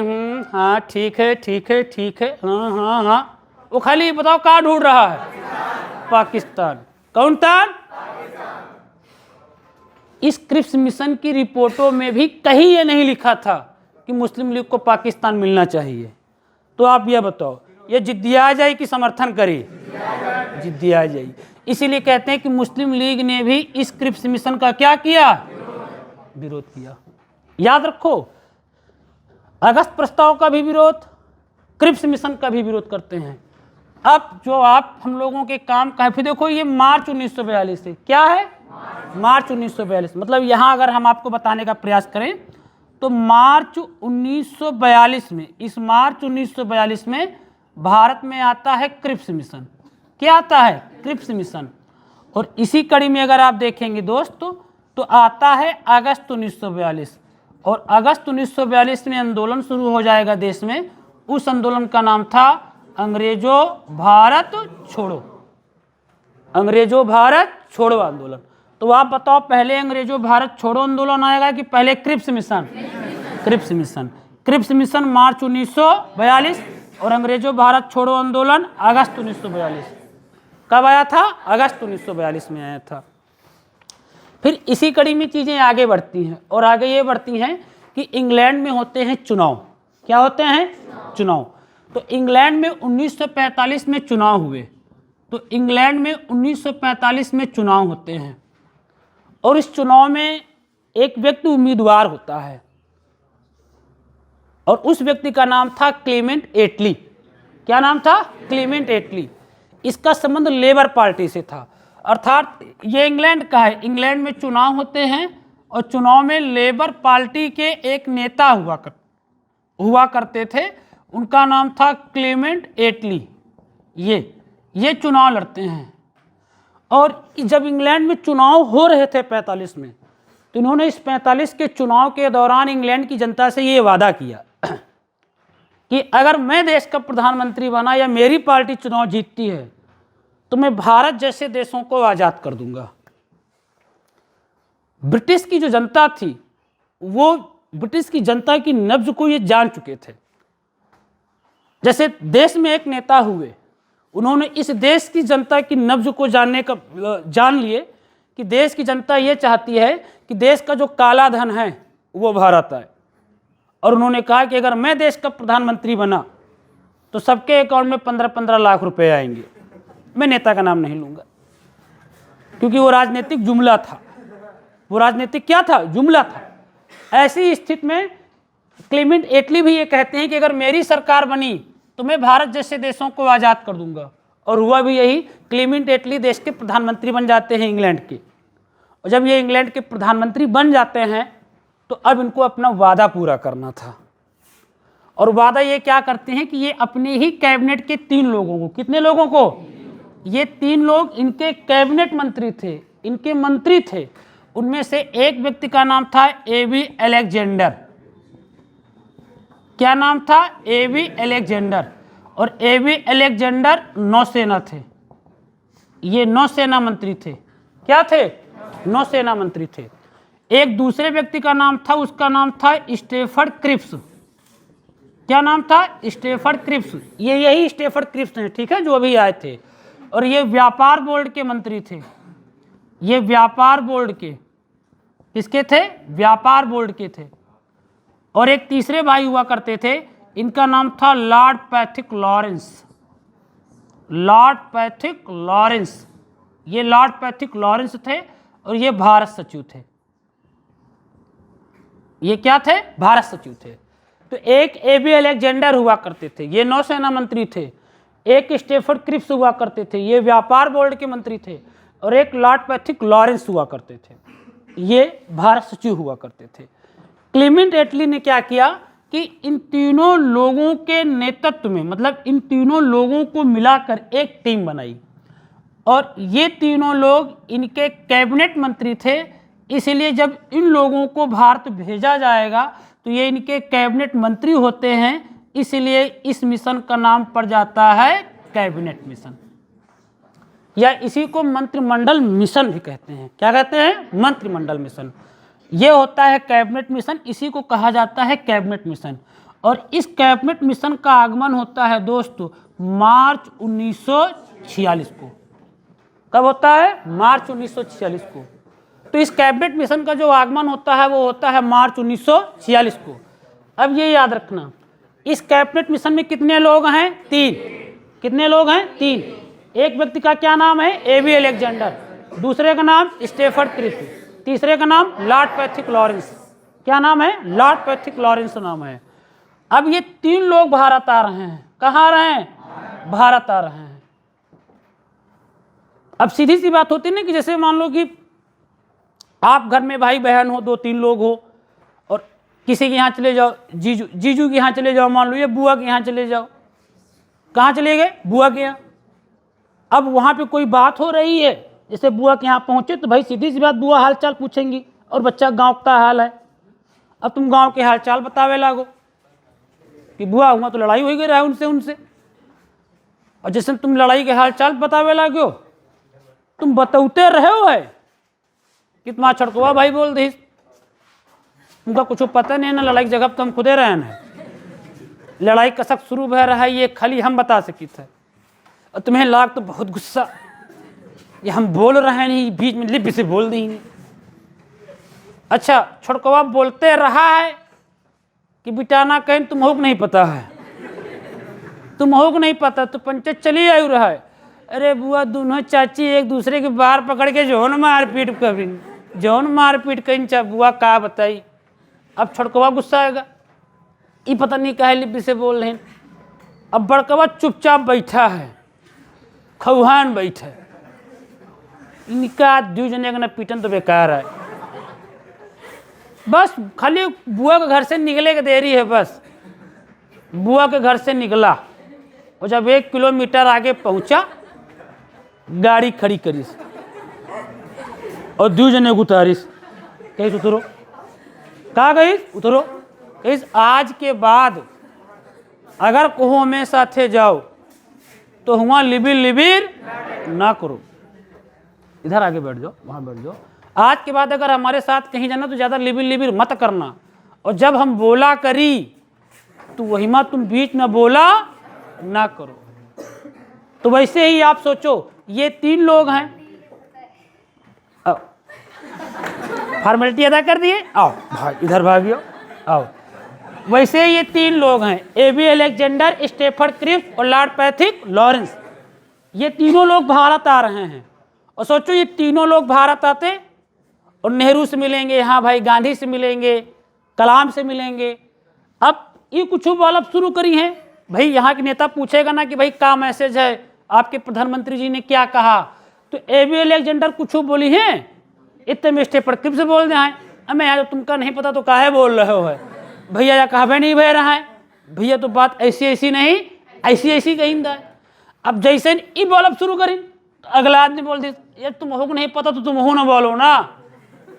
हाँ ठीक है ठीक है ठीक है, हाँ हाँ हाँ। वो खाली ये बताओ कहाँ ढूंढ रहा है? पाकिस्तान। कौन था? इस क्रिप्स मिशन की रिपोर्टों में भी कहीं ये नहीं लिखा था कि मुस्लिम लीग को पाकिस्तान मिलना चाहिए। तो आप ये बताओ, ये जिद्दिया जाए कि समर्थन करे? जिद्दिया जाए। इसीलिए कहते हैं कि मुस्लिम लीग ने भी इस क्रिप्स मिशन का क्या किया? विरोध किया। याद रखो, अगस्त प्रस्ताव का भी विरोध, क्रिप्स मिशन का भी विरोध करते हैं। अब जो आप हम लोगों के काम का है, फिर देखो ये मार्च 1942 से क्या है? मार्च 1942। मतलब यहाँ अगर हम आपको बताने का प्रयास करें तो मार्च 1942 में, इस मार्च 1942 में भारत में आता है क्रिप्स मिशन। क्या आता है? Cripps mission. और इसी कड़ी में अगर आप देखेंगे दोस्तों तो आता है अगस्त 1942। और अगस्त 1942 में आंदोलन शुरू हो जाएगा देश में। उस आंदोलन का नाम था अंग्रेजों भारत छोड़ो। अंग्रेजों भारत छोड़ो आंदोलन। तो आप बताओ पहले अंग्रेजों भारत छोड़ो आंदोलन आएगा कि पहले Cripps mission? Cripps mission. Cripps mission March 1942 और अंग्रेजों भारत छोड़ो आंदोलन अगस्त 1942। कब आया था? अगस्त 1942 में आया था। फिर इसी कड़ी में चीज़ें आगे बढ़ती हैं और आगे ये बढ़ती हैं कि इंग्लैंड में होते हैं चुनाव। क्या होते हैं? चुनाव। तो इंग्लैंड में 1945 में चुनाव हुए। तो इंग्लैंड में 1945 में चुनाव होते हैं और इस चुनाव में एक व्यक्ति उम्मीदवार होता है और उस व्यक्ति का नाम था क्लेमेंट एटली। क्या नाम था? क्लेमेंट एटली। इसका संबंध लेबर पार्टी से था। अर्थात ये इंग्लैंड का है। इंग्लैंड में चुनाव होते हैं और चुनाव में लेबर पार्टी के एक नेता हुआ करते थे। उनका नाम था क्लेमेंट एटली। ये चुनाव लड़ते हैं और जब इंग्लैंड में चुनाव हो रहे थे 45 में, तो इन्होंने इस 45 के चुनाव के दौरान इंग्लैंड की जनता से ये वादा किया कि अगर मैं देश का प्रधानमंत्री बना या मेरी पार्टी चुनाव जीतती है तो मैं भारत जैसे देशों को आज़ाद कर दूंगा। ब्रिटिश की जो जनता थी वो ब्रिटिश की जनता की नब्ज को ये जान चुके थे। जैसे देश में एक नेता हुए, उन्होंने इस देश की जनता की नब्ज को जान लिए कि देश की जनता ये चाहती है कि देश का जो काला धन है वो भारत आए। और उन्होंने कहा कि अगर मैं देश का प्रधानमंत्री बना तो सबके अकाउंट में 15-15 लाख रुपए आएंगे। मैं नेता का नाम नहीं लूँगा क्योंकि वो राजनीतिक जुमला था। वो राजनीतिक क्या था? जुमला था। ऐसी स्थिति में क्लेमेंट एटली भी ये कहते हैं कि अगर मेरी सरकार बनी तो मैं भारत जैसे देशों को आज़ाद कर दूंगा। और हुआ भी यही। क्लेमेंट एटली देश के प्रधानमंत्री बन जाते हैं इंग्लैंड के। और जब ये इंग्लैंड के प्रधानमंत्री बन जाते हैं तो अब इनको अपना वादा पूरा करना था। और वादा ये क्या करते हैं कि ये अपने ही कैबिनेट के 3 लोगों को, कितने लोगों को? ये 3 लोग इनके कैबिनेट मंत्री थे, इनके मंत्री थे। उनमें से एक व्यक्ति का नाम था एबी अलेक्जेंडर। क्या नाम था? A B Alexander. और एबी अलेक्जेंडर नौसेना थे। ये नौसेना मंत्री थे। क्या थे? नौसेना मंत्री थे। एक दूसरे व्यक्ति का नाम था, उसका नाम था स्टेफर्ड क्रिप्स। क्या नाम था? Stafford Cripps. ये यही स्टेफर्ड क्रिप्स हैं, ठीक है, जो अभी आए थे। और ये व्यापार बोर्ड के मंत्री थे। ये व्यापार बोर्ड के, किसके थे? व्यापार बोर्ड के थे। और एक तीसरे भाई हुआ करते थे, इनका नाम था Lord Pethick Lawrence. Lord Pethick Lawrence. ये लॉर्ड पैथिक लॉरेंस थे और ये भारत सचिव थे। ये क्या थे? भारत सचिव थे। तो एक एबी अलेक्जेंडर हुआ करते थे, ये नौसेना मंत्री थे। एक स्टेफर्ड क्रिप्स हुआ करते थे, ये व्यापार बोर्ड के मंत्री थे। और एक लॉर्ड पैथिक लॉरेंस हुआ करते थे, ये भारत सचिव हुआ करते थे। क्लेमेंट एटली ने क्या किया कि इन तीनों लोगों के नेतृत्व में, मतलब इन तीनों लोगों को मिलाकर एक टीम बनाई। और ये तीनों लोग इनके कैबिनेट मंत्री थे। इसलिए जब इन लोगों को भारत भेजा जाएगा तो ये इनके कैबिनेट मंत्री होते हैं। इसलिए इस मिशन का नाम पड़ जाता है कैबिनेट मिशन। या इसी को मंत्रिमंडल मिशन भी कहते हैं। क्या कहते हैं? मंत्रिमंडल मिशन। ये होता है कैबिनेट मिशन, इसी को कहा जाता है कैबिनेट मिशन। और इस कैबिनेट मिशन का आगमन होता है दोस्तों मार्च 1946 को। कब होता है? मार्च 1946 को। तो इस कैबिनेट मिशन का जो आगमन होता है वो होता है मार्च 1946 को। अब ये याद रखना, इस कैबिनेट मिशन में कितने लोग हैं? 3। कितने लोग हैं? 3। एक व्यक्ति का क्या नाम है? A B Alexander. दूसरे का नाम स्टेफर्ड क्रिप्स। तीसरे का नाम लॉर्ड पैथिक लॉरेंस। क्या नाम है? लॉर्ड पैथिक लॉरेंस नाम है। अब ये 3 लोग भारत आ रहे हैं। कहाँ आ रहे हैं? भारत आ रहे हैं। अब सीधी सी बात होती है ना कि जैसे मान लो कि आप घर में भाई बहन हो, 2-3 लोग हो, और किसी के यहाँ चले जाओ, जीजू के यहाँ चले जाओ, मान लो या बुआ के यहाँ चले जाओ। कहाँ चले गए? बुआ के यहाँ। अब वहाँ पे कोई बात हो रही है, जैसे बुआ के यहाँ पहुँचे तो भाई सीधी सी बात बुआ हाल चाल पूछेंगी, और बच्चा गाँव का हाल है। अब तुम गाँव के हाल चाल बतावे लागो कि बुआ हुआ तो लड़ाई हो गई रहा उनसे, और जैसे तुम लड़ाई के हाल चाल बतावे लागो, तुम बतौते रहे हो है कि तुम्हारा छड़कवा भाई बोल दी, तुमका कुछ पता नहीं ना, लड़ाई की जगह तो हम खुदे रहे हैं। लड़ाई कसक शुरू भय रहा है, ये खाली हम बता सकी थे, और तुम्हें लाग तो बहुत गुस्सा, ये हम बोल रहे हैं नहीं, बीच में लिप से बोल दी। अच्छा, छड़कवा बोलते रहा है कि बिटाना कहीं तुम हो नहीं पता है, तुम हो नहीं पता, तो पंचायत चली आई रहा है। अरे बुआ दोनों चाची एक दूसरे के बार पकड़ के जौन मारपीट करी, जौन मारपीट कहीं बुआ का बताई। अब छड़कवा गुस्सा आएगा, ये पता नहीं काहे लिपि से बोल रहे हैं। अब बड़कवा चुपचाप बैठा है, खौहान बैठा है, इनका 2 जने का न पीटन तो बेकार है। बस खाली बुआ के घर से निकले के देरी है। बस बुआ के घर से निकला, और जब 1 किलोमीटर आगे पहुंचा, गाड़ी खड़ी करीस और 2 जने उतारिस, कहीं उतरो, कहा गई उतरो। इस आज के बाद अगर कोहो में साथे जाओ तो हुआ लिबिर लिबिर ना करो, इधर आगे बैठ जाओ, वहाँ बैठ जाओ। आज के बाद अगर हमारे साथ कहीं जाना तो ज़्यादा लिबिर लिबिर मत करना, और जब हम बोला करी तो वही माँ तुम बीच में बोला ना करो। तो वैसे ही आप सोचो, ये 3 लोग हैं, फॉर्मेलिटी अदा कर दिए, आओ भाई इधर भागियो, आओ। वैसे ये 3 लोग हैं, एबी अलेक्जेंडर, स्टेफर्ड क्रिप्स और लॉर्ड पैथिक लॉरेंस। ये तीनों लोग भारत आ रहे हैं। और सोचो ये तीनों लोग भारत आते और नेहरू से मिलेंगे, यहाँ भाई गांधी से मिलेंगे, कलाम से मिलेंगे। अब ये कुछ बात शुरू करी हैं, भाई यहाँ के नेता पूछेगा ना कि भाई क्या मैसेज है, आपके प्रधानमंत्री जी ने क्या कहा, तो एबी अलेक्जेंडर कुछ बोली हैं, इतने में स्टेफर्ड क्रिप्स से बोल रहे हैं, हमें यार तुमका नहीं पता तो काहे बोल रहे हो है भैया, या कहवे नहीं बह रहा है भैया, तो बात ऐसी ऐसी नहीं ऐसी ऐसी कहीं है। अब जैसे ये बोलब शुरू करी तो अगला आदमी बोल दी, यार तुम हो नहीं पता तो तुम हो ना बोलो ना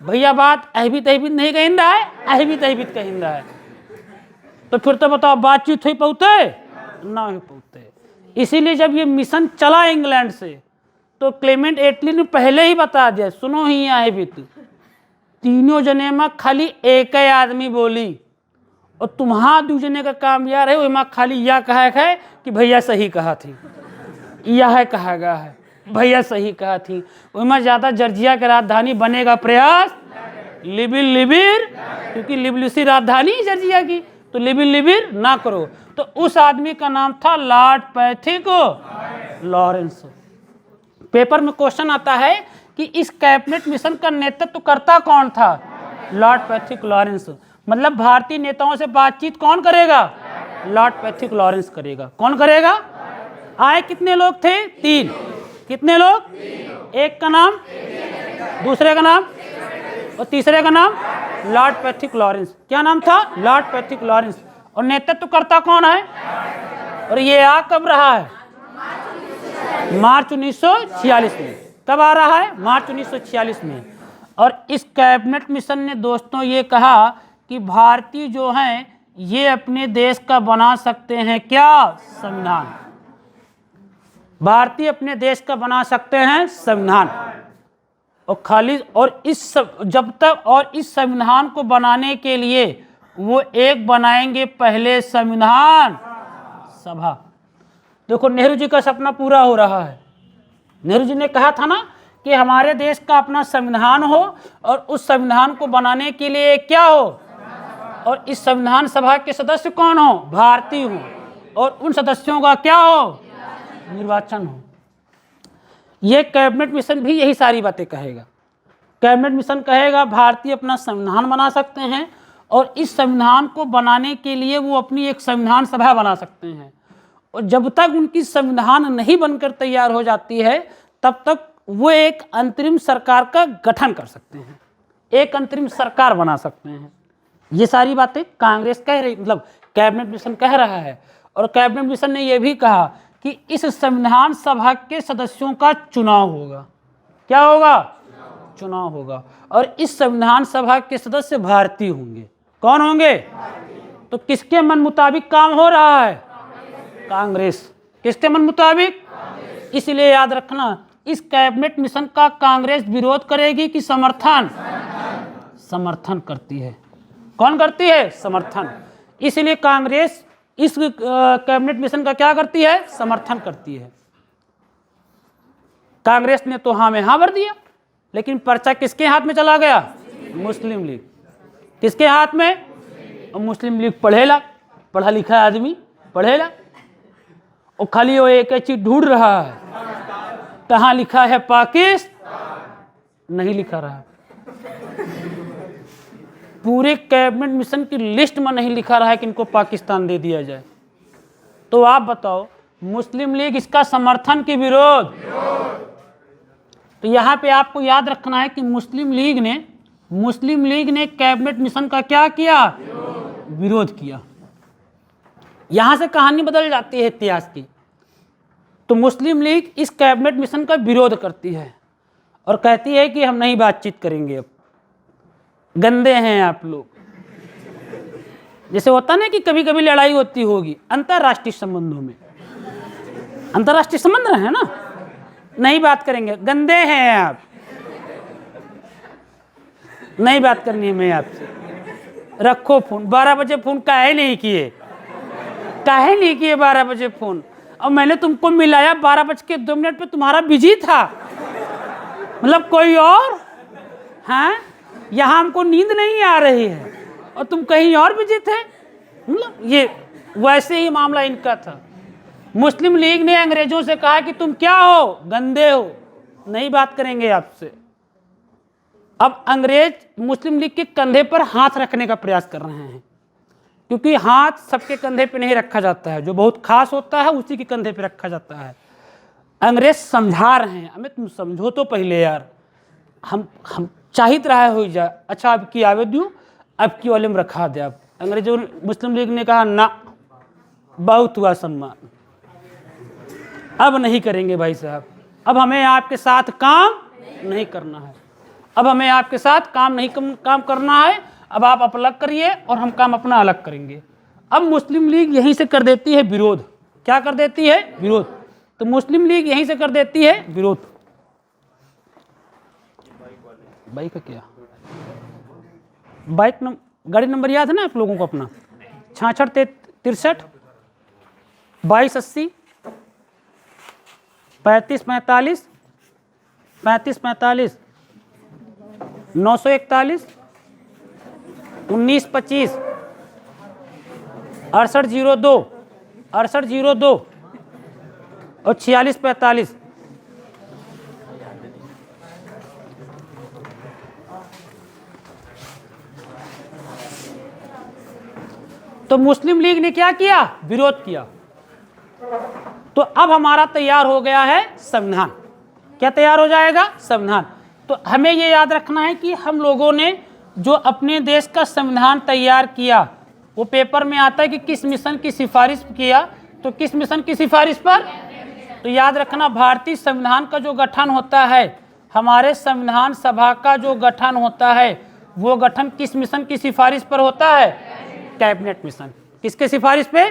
भैया, बात अहबित अहबित नहीं कहिंदा है, अहबित अहबित कहिंदा है। तो फिर तो बताओ बातचीत हो पाते ना हो पाते। इसीलिए जब ये मिशन चला इंग्लैंड से तो क्लेमेंट एटली ने पहले ही बता दिया, सुनो ही अहबित, तीनों जने में खाली एक ही आदमी बोली, और तुम्हारा 2 जने का काम यार है, वही खाली यह कहा है कि भैया सही कहा थी, यह कहा गया है भैया सही कहा थी। वही ज़्यादा जर्जिया की राजधानी बनेगा प्रयास लिबिर लिबिर, क्योंकि लिबलिसी राजधानी जर्जिया की, तो लिबिर लिबिर ना करो। तो उस आदमी का नाम था लॉर्ड पैथिक लॉरेंस। पेपर में क्वेश्चन आता है कि इस कैबिनेट मिशन का नेतृत्व करता कौन था? Lord Pethick Lawrence. मतलब भारतीय नेताओं से बातचीत कौन करेगा? लॉर्ड पैथिक लॉरेंस करेगा। कौन करेगा? आए कितने लोग थे? 3। कितने लोग? एक का नाम, दूसरे का नाम और तीसरे का नाम लॉर्ड पैथिक लॉरेंस। क्या नाम था? Lord Pethick Lawrence. और नेतृत्व करता कौन है? और ये आ कब रहा है? मार्च 1946 में। कब आ रहा है? मार्च 1946 में। और इस कैबिनेट मिशन ने दोस्तों ये कहा कि भारतीय जो हैं ये अपने देश का बना सकते हैं क्या? संविधान। भारतीय अपने देश का बना सकते हैं संविधान, और खाली और जब तक और इस संविधान को बनाने के लिए वो एक बनाएंगे पहले संविधान सभा। देखो नेहरू जी का सपना पूरा हो रहा है। नेहरू जी ने कहा था ना कि हमारे देश का अपना संविधान हो और उस संविधान को बनाने के लिए क्या हो, और इस संविधान सभा के सदस्य कौन हो, भारतीय हो, और उन सदस्यों का क्या हो, निर्वाचन हो। ये कैबिनेट मिशन भी यही सारी बातें कहेगा। कैबिनेट मिशन कहेगा भारतीय अपना संविधान बना सकते हैं और इस संविधान को बनाने के लिए वो अपनी एक संविधान सभा बना सकते हैं, और जब तक उनकी संविधान नहीं बनकर तैयार हो जाती है तब तक वो एक अंतरिम सरकार का गठन कर सकते हैं, एक अंतरिम सरकार बना सकते हैं। ये सारी बातें कांग्रेस कह रही, मतलब कैबिनेट मिशन कह रहा है। और कैबिनेट मिशन ने यह भी कहा कि इस संविधान सभा के सदस्यों का चुनाव होगा। क्या होगा, चुनाव होगा, और इस संविधान सभा के सदस्य भारतीय होंगे। कौन होंगे, तो किसके मन मुताबिक काम हो रहा है, कांग्रेस। किसके मन मुताबिक, इसलिए याद रखना इस कैबिनेट मिशन का कांग्रेस विरोध करेगी कि समर्थन, समर्थन करती है। कौन करती है, समर्थन। इसलिए कांग्रेस इस कैबिनेट मिशन का क्या करती है, समर्थन करती है। कांग्रेस ने तो हाँ में हाँ भर दिया, लेकिन पर्चा किसके हाथ में चला गया, मुस्लिम लीग। किसके हाथ में, और मुस्लिम लीग पढ़ेला, पढ़ा लिखा आदमी पढ़ेला, और खाली वो एक चीज ढूंढ रहा है, कहाँ लिखा है पाकिस्तान, नहीं लिखा रहा। पूरे कैबिनेट मिशन की लिस्ट में नहीं लिखा रहा है कि इनको पाकिस्तान दे दिया जाए। तो आप बताओ, मुस्लिम लीग इसका समर्थन की विरोध। तो यहाँ पे आपको याद रखना है कि मुस्लिम लीग ने कैबिनेट मिशन का क्या किया, विरोध किया। यहाँ से कहानी बदल जाती है इतिहास की। तो मुस्लिम लीग इस कैबिनेट मिशन का विरोध करती है और कहती है कि हम नहीं बातचीत करेंगे, अब गंदे हैं आप लोग। जैसे होता ना कि कभी कभी लड़ाई होती होगी अंतर्राष्ट्रीय संबंधों में, अंतर्राष्ट्रीय संबंध है ना, नहीं बात करेंगे, गंदे हैं आप, नहीं बात करनी है मैं आपसे, रखो फोन। 12 बजे फोन काहे नहीं किए, काहे नहीं किए 12 बजे फोन, और मैंने तुमको मिलाया 12:02 पे तुम्हारा बिजी था, मतलब कोई और, हाँ यहाँ हमको नींद नहीं आ रही है और तुम कहीं और बिजी थे। मतलब ये वैसे ही मामला इनका था। मुस्लिम लीग ने अंग्रेजों से कहा कि तुम क्या हो, गंदे हो, नहीं बात करेंगे आपसे। अब अंग्रेज मुस्लिम लीग के कंधे पर हाथ रखने का प्रयास कर रहे हैं, क्योंकि हाथ सबके कंधे पे नहीं रखा जाता है, जो बहुत खास होता है उसी के कंधे पे रखा जाता है। अंग्रेज समझा रहे हैं, हमें तुम समझो तो पहले यार, हम चाहित रहा हो जाए, अच्छा अब की आवे दूँ, अब की वाले में रखा दे। अब अंग्रेजों, मुस्लिम लीग ने कहा ना, बहुत हुआ सम्मान, अब नहीं करेंगे भाई साहब, अब हमें आपके साथ काम नहीं करना है, अब हमें आपके साथ काम करना है, अब आप अलग करिए और हम काम अपना अलग करेंगे। अब मुस्लिम लीग यहीं से कर देती है विरोध। क्या कर देती है, विरोध। तो मुस्लिम लीग यहीं से कर देती है विरोध। बाइक का क्या, बाइक गाड़ी नंबर याद है ना आप लोगों को अपना, 6663 2280 3545 3545 941 1925 6802 6802 और 4645। तो मुस्लिम लीग ने क्या किया, विरोध किया। तो अब हमारा तैयार हो गया है संविधान। क्या तैयार हो जाएगा, संविधान। तो हमें ये याद रखना है कि हम लोगों ने जो अपने देश का संविधान तैयार किया, वो पेपर में आता है कि किस मिशन की सिफारिश किया, तो किस मिशन की सिफारिश पर। तो याद रखना, भारतीय संविधान का जो गठन होता है, हमारे संविधान सभा का जो गठन होता है, वो गठन किस मिशन की सिफारिश पर होता है, कैबिनेट मिशन। किसके सिफारिश पे,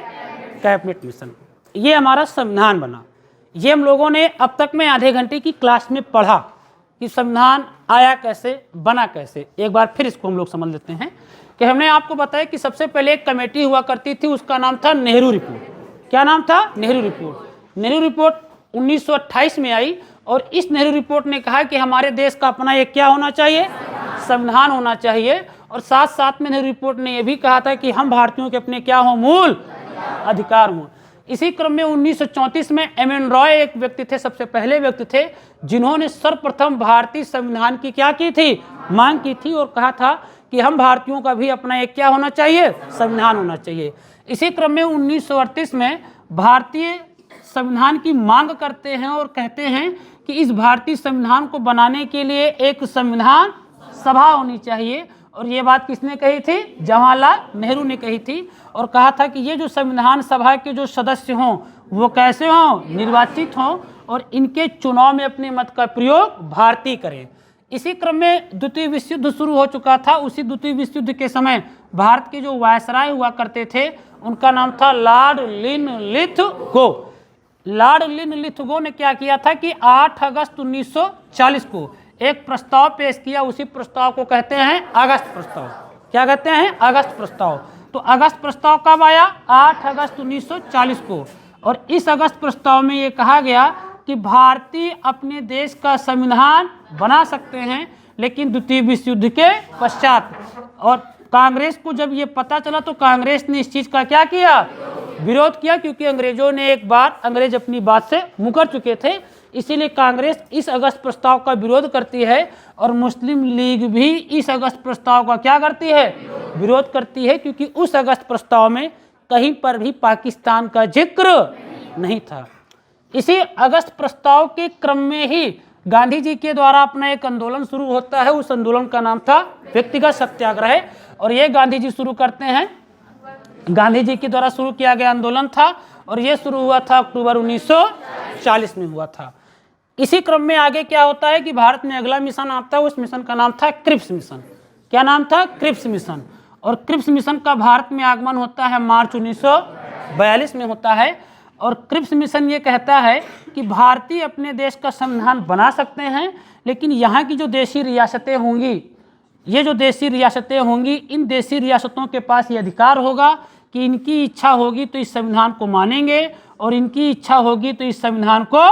कैबिनेट मिशन। ये हमारा संविधान बना। ये हम लोगों ने अब तक में आधे घंटे की क्लास में पढ़ा कि संविधान आया कैसे, बना कैसे। एक बार फिर इसको हम लोग समझ लेते हैं कि हमने आपको बताया कि सबसे पहले एक कमेटी हुआ करती थी, उसका नाम था नेहरू रिपोर्ट। क्या नाम था? नेहरू रिपोर्ट। नेहरू रिपोर्ट 1928 में आई और इस नेहरू रिपोर्ट ने कहा कि हमारे देश का अपना एक क्या होना चाहिए, संविधान होना चाहिए। और साथ साथ में नेहरू रिपोर्ट ने यह भी कहा था कि हम भारतीयों के अपने क्या हों, मूल अधिकार हों। इसी क्रम में 1934 में एम.एन. रॉय एक व्यक्ति थे, सबसे पहले व्यक्ति थे जिन्होंने सर्वप्रथम भारतीय संविधान की क्या की थी, मांग की थी और कहा था कि हम भारतीयों का भी अपना एक क्या होना चाहिए, संविधान होना चाहिए। इसी क्रम में 1938 में भारतीय संविधान की मांग करते हैं और कहते हैं कि इस भारतीय संविधान को बनाने के लिए एक संविधान सभा होनी चाहिए। और ये बात किसने कही थी? जवाहरलाल नेहरू ने कही थी और कहा था कि ये जो संविधान सभा के जो सदस्य हों वो कैसे हों, निर्वाचित हों और इनके चुनाव में अपने मत का प्रयोग भारतीय करें। इसी क्रम में द्वितीय विश्व युद्ध शुरू हो चुका था। उसी द्वितीय विश्व युद्ध के समय भारत के जो वायसराय हुआ करते थे उनका नाम था लॉर्ड लिनलिथगो। लॉर्ड लिनलिथगो ने क्या किया था कि 8 अगस्त 1940 को एक प्रस्ताव पेश किया। उसी प्रस्ताव को कहते हैं अगस्त प्रस्ताव। क्या कहते हैं? अगस्त प्रस्ताव। तो अगस्त प्रस्ताव कब आया? 8 अगस्त 1940 को। और इस अगस्त प्रस्ताव में ये कहा गया कि भारतीय अपने देश का संविधान बना सकते हैं लेकिन द्वितीय विश्व युद्ध के पश्चात। और कांग्रेस को जब ये पता चला तो कांग्रेस ने इस चीज़ का क्या किया, विरोध किया, क्योंकि अंग्रेजों ने एक बार अंग्रेज अपनी बात से मुकर चुके थे। इसीलिए कांग्रेस इस अगस्त प्रस्ताव का विरोध करती है और मुस्लिम लीग भी इस अगस्त प्रस्ताव का क्या करती है, विरोध करती है, क्योंकि उस अगस्त प्रस्ताव में कहीं पर भी पाकिस्तान का जिक्र नहीं था। इसी अगस्त प्रस्ताव के क्रम में ही गांधी जी के द्वारा अपना एक आंदोलन शुरू होता है। उस आंदोलन का नाम था व्यक्तिगत सत्याग्रह और ये गांधी जी शुरू करते हैं। गांधी जी के द्वारा शुरू किया गया आंदोलन था और ये शुरू हुआ था अक्टूबर 1940 में हुआ था। इसी क्रम में आगे क्या होता है कि भारत में अगला मिशन आता है। उस मिशन का नाम था क्रिप्स मिशन। क्या नाम था? Cripps mission. और क्रिप्स मिशन का भारत में आगमन होता है मार्च 1942 में होता है। और क्रिप्स मिशन ये कहता है कि भारतीय अपने देश का संविधान बना सकते हैं लेकिन यहाँ की जो देशी रियासतें होंगी, ये जो देशी रियासतें होंगी, इन देशी रियासतों के पास ये अधिकार होगा कि इनकी इच्छा होगी तो इस संविधान को मानेंगे और इनकी इच्छा होगी तो इस संविधान को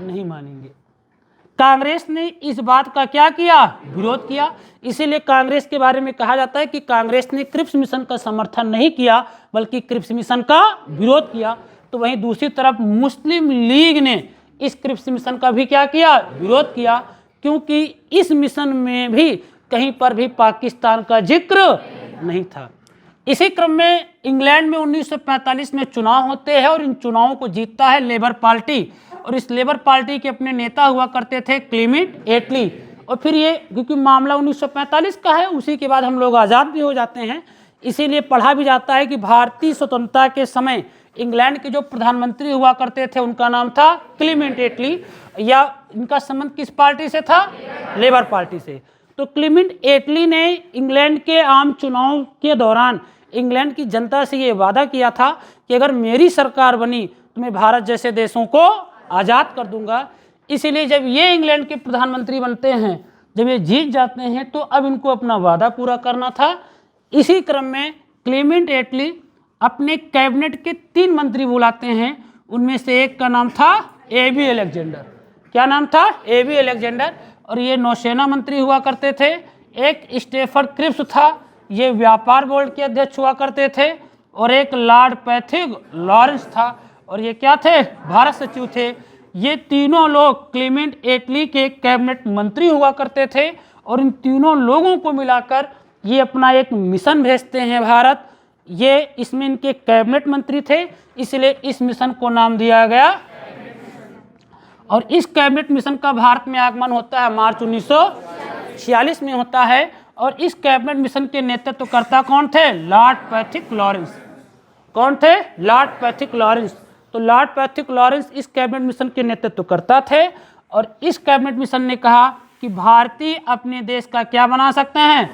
नहीं मानेंगे। कांग्रेस ने इस बात का क्या किया, विरोध किया। इसीलिए कांग्रेस के बारे में कहा जाता है कि कांग्रेस ने क्रिप्स मिशन का समर्थन नहीं किया बल्कि क्रिप्स मिशन का विरोध किया। तो वहीं दूसरी तरफ मुस्लिम लीग ने इस क्रिप्स मिशन का भी क्या किया, विरोध किया, क्योंकि इस मिशन में भी कहीं पर भी पाकिस्तान का जिक्र नहीं था। इसी क्रम में इंग्लैंड में 1945 में चुनाव होते हैं और इन चुनावों को जीतता है लेबर पार्टी। और इस लेबर पार्टी के अपने नेता हुआ करते थे क्लीमेंट एटली। और फिर ये क्योंकि मामला 1945 का है, उसी के बाद हम लोग आज़ाद भी हो जाते हैं, इसीलिए पढ़ा भी जाता है कि भारतीय स्वतंत्रता के समय इंग्लैंड के जो प्रधानमंत्री हुआ करते थे उनका नाम था क्लीमेंट एटली, या इनका संबंध किस पार्टी से था, लेबर पार्टी से। तो क्लीमेंट एटली ने इंग्लैंड के आम चुनाव के दौरान इंग्लैंड की जनता से ये वादा किया था कि अगर मेरी सरकार बनी तो मैं भारत जैसे देशों को आज़ाद कर दूंगा। इसीलिए जब ये इंग्लैंड के प्रधानमंत्री बनते हैं, जब ये जीत जाते हैं, तो अब इनको अपना वादा पूरा करना था। इसी क्रम में क्लीमेंट एटली अपने कैबिनेट के 3 मंत्री बुलाते हैं। उनमें से एक का नाम था ए.बी. अलेक्जेंडर। क्या नाम था? ए.बी. अलेक्जेंडर। और ये नौसेना मंत्री हुआ करते थे। एक स्टेफर्ड क्रिप्स था, ये व्यापार बोर्ड के अध्यक्ष हुआ करते थे। और एक लॉर्ड पैथिक लॉरेंस था और ये क्या थे, भारत सचिव थे। ये तीनों लोग क्लीमेंट एटली के कैबिनेट मंत्री हुआ करते थे। और इन तीनों लोगों को मिलाकर ये अपना एक मिशन भेजते हैं भारत। ये इसमें इनके कैबिनेट मंत्री थे, इसलिए इस मिशन को नाम दिया गया। और इस कैबिनेट मिशन का भारत में आगमन होता है मार्च 1946 में होता है। और इस कैबिनेट मिशन के नेतृत्वकर्ता कौन थे? Lord Pethick Lawrence. कौन थे? Lord Pethick Lawrence. तो लॉर्ड पैथिक लॉरेंस इस कैबिनेट मिशन के नेतृत्वकर्ता थे। और इस कैबिनेट मिशन ने कहा कि भारतीय अपने देश का क्या बना सकते हैं,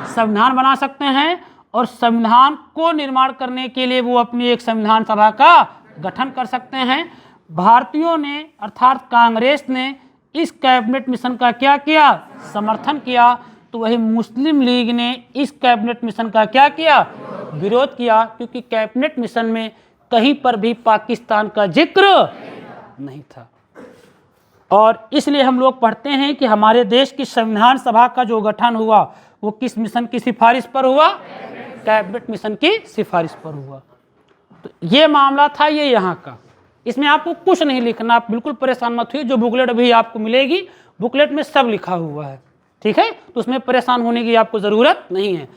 संविधान बना सकते हैं। और संविधान को निर्माण करने के लिए वो अपनी एक संविधान सभा का गठन कर सकते हैं। भारतीयों ने अर्थात कांग्रेस ने इस कैबिनेट मिशन का क्या किया? समर्थन किया। तो वही मुस्लिम लीग ने इस कैबिनेट मिशन का क्या किया? विरोध किया, क्योंकि कैबिनेट मिशन में कहीं पर भी पाकिस्तान का जिक्र नहीं था। और इसलिए हम लोग पढ़ते हैं कि हमारे देश की संविधान सभा का जो गठन हुआ वो किस मिशन की सिफारिश पर हुआ? कैबिनेट मिशन की सिफारिश पर हुआ। तो ये मामला था ये यहाँ का। इसमें आपको कुछ नहीं लिखना, आप बिल्कुल परेशान मत हुई। जो बुकलेट अभी आपको मिलेगी, बुकलेट में सब लिखा हुआ है, ठीक है। तो उसमें परेशान होने की आपको ज़रूरत नहीं है।